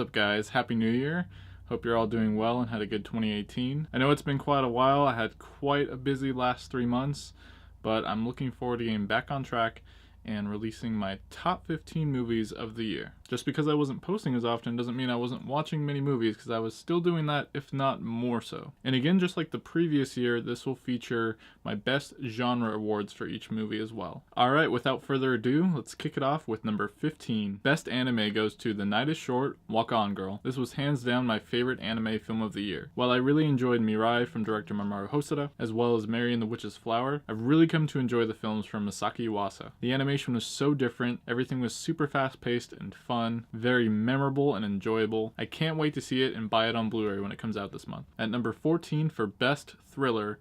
up, guys? Happy New Year. Hope you're all doing well and had a good 2018. I know it's been quite a while. I had quite a busy last 3 months, but I'm looking forward to getting back on track and releasing my top 15 movies of the year. Just because I wasn't posting as often doesn't mean I wasn't watching many movies, because I was still doing that, if not more so. And again, just like the previous year, this will feature my best genre awards for each movie as well. Alright, without further ado, let's kick it off with number 15. Best anime goes to The Night is Short, Walk On Girl. This was hands down my favorite anime film of the year. While I really enjoyed Mirai from director Mamoru Hosoda, as well as Mary and the Witch's Flower, I've really come to enjoy the films from Masaki Yuasa. The animation was so different, everything was super fast paced and fun, very memorable and enjoyable. I can't wait to see it and buy it on Blu-ray when it comes out this month. At number 14 for Best Thriller,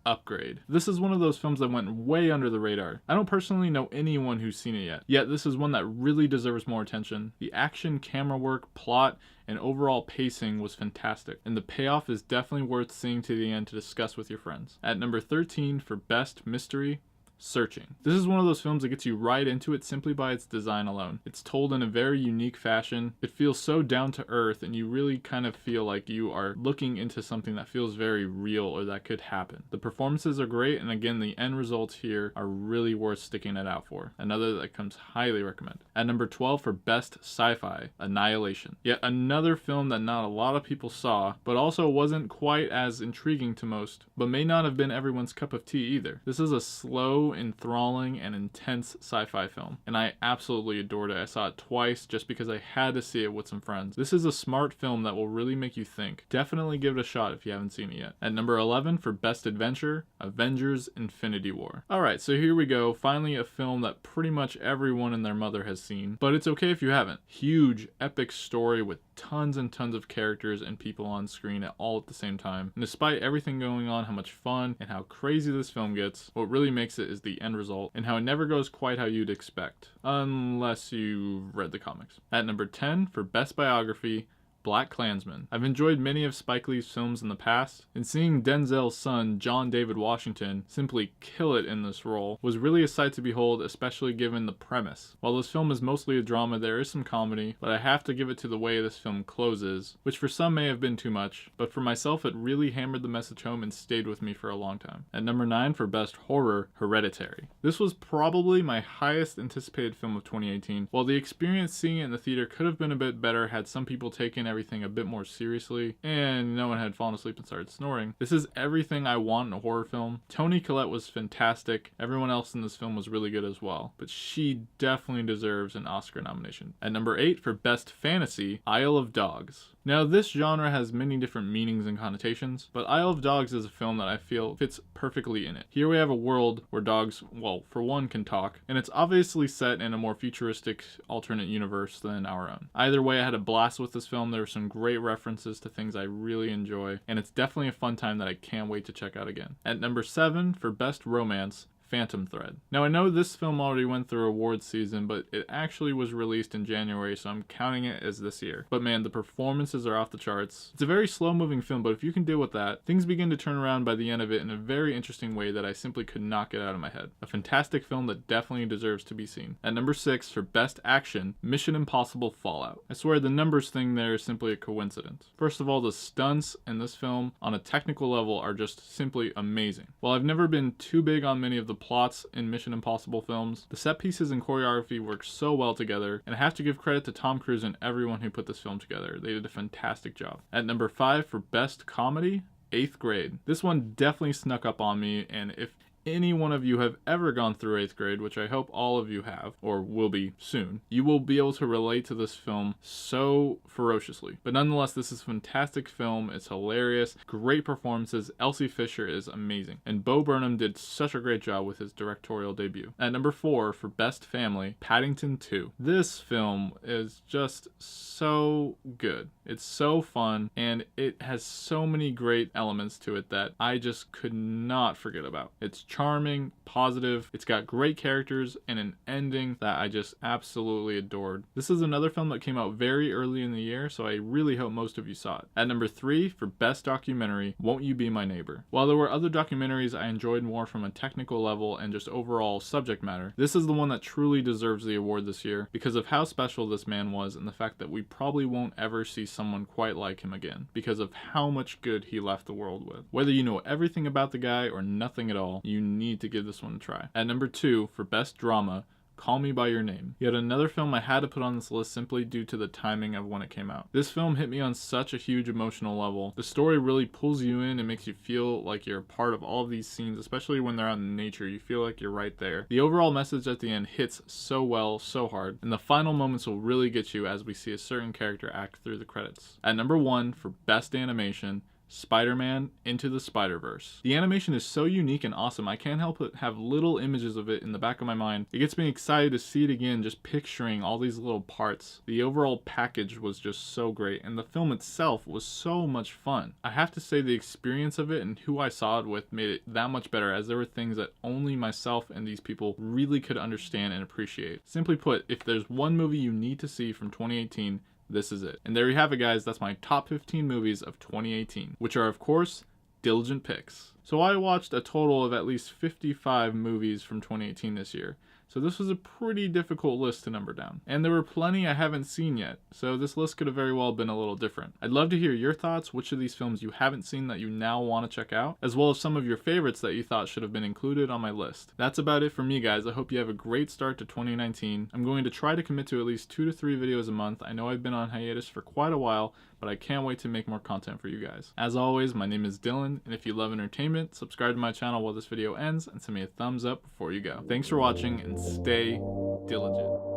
Upgrade. This is one of those films that went way under the radar. I don't personally know anyone who's seen it yet this is one that really deserves more attention. The action, camera work, plot, and overall pacing was fantastic, and the payoff is definitely worth seeing to the end to discuss with your friends. At number 13 for Best Mystery, Searching. This is one of those films that gets you right into it simply by its design alone. It's told in a very unique fashion. It feels so down to earth, and you really kind of feel like you are looking into something that feels very real or that could happen. The performances are great, and again, the end results here are really worth sticking it out for. Another that comes highly recommended. At number 12 for Best Sci-Fi, Annihilation. Yet another film that not a lot of people saw, but also wasn't quite as intriguing to most, but may not have been everyone's cup of tea either. This is a slow, enthralling, and intense sci-fi film, and I absolutely adored it. I saw it twice just because I had to see it with some friends. This is a smart film that will really make you think. Definitely give it a shot if you haven't seen it yet. At number 11 for Best Adventure, Avengers Infinity War. Alright, so here we go. Finally a film that pretty much everyone and their mother has seen, but it's okay if you haven't. Huge, epic story with tons and tons of characters and people on screen all at the same time. And despite everything going on, how much fun and how crazy this film gets, what really makes it is the end result and how it never goes quite how you'd expect, unless you've read the comics. At number 10 for Best Biography, BlacKkKlansman. I've enjoyed many of Spike Lee's films in the past, and seeing Denzel's son, John David Washington, simply kill it in this role was really a sight to behold, especially given the premise. While this film is mostly a drama, there is some comedy, but I have to give it to the way this film closes, which for some may have been too much, but for myself it really hammered the message home and stayed with me for a long time. At number 9 for Best Horror, Hereditary. This was probably my highest anticipated film of 2018. While the experience seeing it in the theater could have been a bit better had some people taken everything a bit more seriously, and no one had fallen asleep and started snoring. This is everything I want in a horror film. Toni Collette was fantastic. Everyone else in this film was really good as well, but she definitely deserves an Oscar nomination. At number 8 for Best Fantasy, Isle of Dogs. Now this genre has many different meanings and connotations, but Isle of Dogs is a film that I feel fits perfectly in it. Here we have a world where dogs, well, for one, can talk, and it's obviously set in a more futuristic alternate universe than our own. Either way, I had a blast with this film. There were some great references to things I really enjoy, and it's definitely a fun time that I can't wait to check out again. At number 7 for Best Romance, Phantom Thread. Now I know this film already went through awards season, but it actually was released in January, so I'm counting it as this year. But man, the performances are off the charts. It's a very slow moving film, but if you can deal with that, things begin to turn around by the end of it in a very interesting way that I simply could not get out of my head. A fantastic film that definitely deserves to be seen. At number 6 for Best Action, Mission Impossible Fallout. I swear the numbers thing there is simply a coincidence. First of all, the stunts in this film on a technical level are just simply amazing. While I've never been too big on many of the plots in Mission Impossible films, the set pieces and choreography work so well together, and I have to give credit to Tom Cruise and everyone who put this film together. They did a fantastic job. At number 5 for Best Comedy, 8th Grade. This one definitely snuck up on me, and if any one of you have ever gone through 8th grade, which I hope all of you have, or will be soon, you will be able to relate to this film so ferociously. But nonetheless, this is a fantastic film. It's hilarious, great performances. Elsie Fisher is amazing, and Bo Burnham did such a great job with his directorial debut. At number 4 for Best Family, Paddington 2. This film is just so good. It's so fun, and it has so many great elements to it that I just could not forget about. It's charming, positive, it's got great characters, and an ending that I just absolutely adored. This is another film that came out very early in the year, so I really hope most of you saw it. At number 3, for Best Documentary, Won't You Be My Neighbor? While there were other documentaries I enjoyed more from a technical level and just overall subject matter, this is the one that truly deserves the award this year because of how special this man was and the fact that we probably won't ever see someone quite like him again because of how much good he left the world with. Whether you know everything about the guy or nothing at all, you need to give this one a try. At number 2, for Best Drama, Call Me By Your Name. Yet another film I had to put on this list simply due to the timing of when it came out. This film hit me on such a huge emotional level. The story really pulls you in and makes you feel like you're a part of all of these scenes, especially when they're out in nature. You feel like you're right there. The overall message at the end hits so well, so hard, and the final moments will really get you as we see a certain character act through the credits. At number 1, for Best Animation, Spider-Man Into the Spider-Verse. The animation is so unique and awesome, I can't help but have little images of it in the back of my mind. It gets me excited to see it again, just picturing all these little parts. The overall package was just so great, and the film itself was so much fun. I have to say the experience of it and who I saw it with made it that much better, as there were things that only myself and these people really could understand and appreciate. Simply put, if there's one movie you need to see from 2018, this is it. And there you have it, guys. That's my top 15 movies of 2018, which are, of course, Dyligent picks. So I watched a total of at least 55 movies from 2018 this year. So this was a pretty difficult list to number down. And there were plenty I haven't seen yet, so this list could have very well been a little different. I'd love to hear your thoughts, which of these films you haven't seen that you now want to check out, as well as some of your favorites that you thought should have been included on my list. That's about it for me, guys. I hope you have a great start to 2019. I'm going to try to commit to at least 2 to 3 videos a month. I know I've been on hiatus for quite a while, but I can't wait to make more content for you guys. As always, my name is Dylan, and if you love entertainment, subscribe to my channel while this video ends and send me a thumbs up before you go. Thanks for watching, and stay diligent.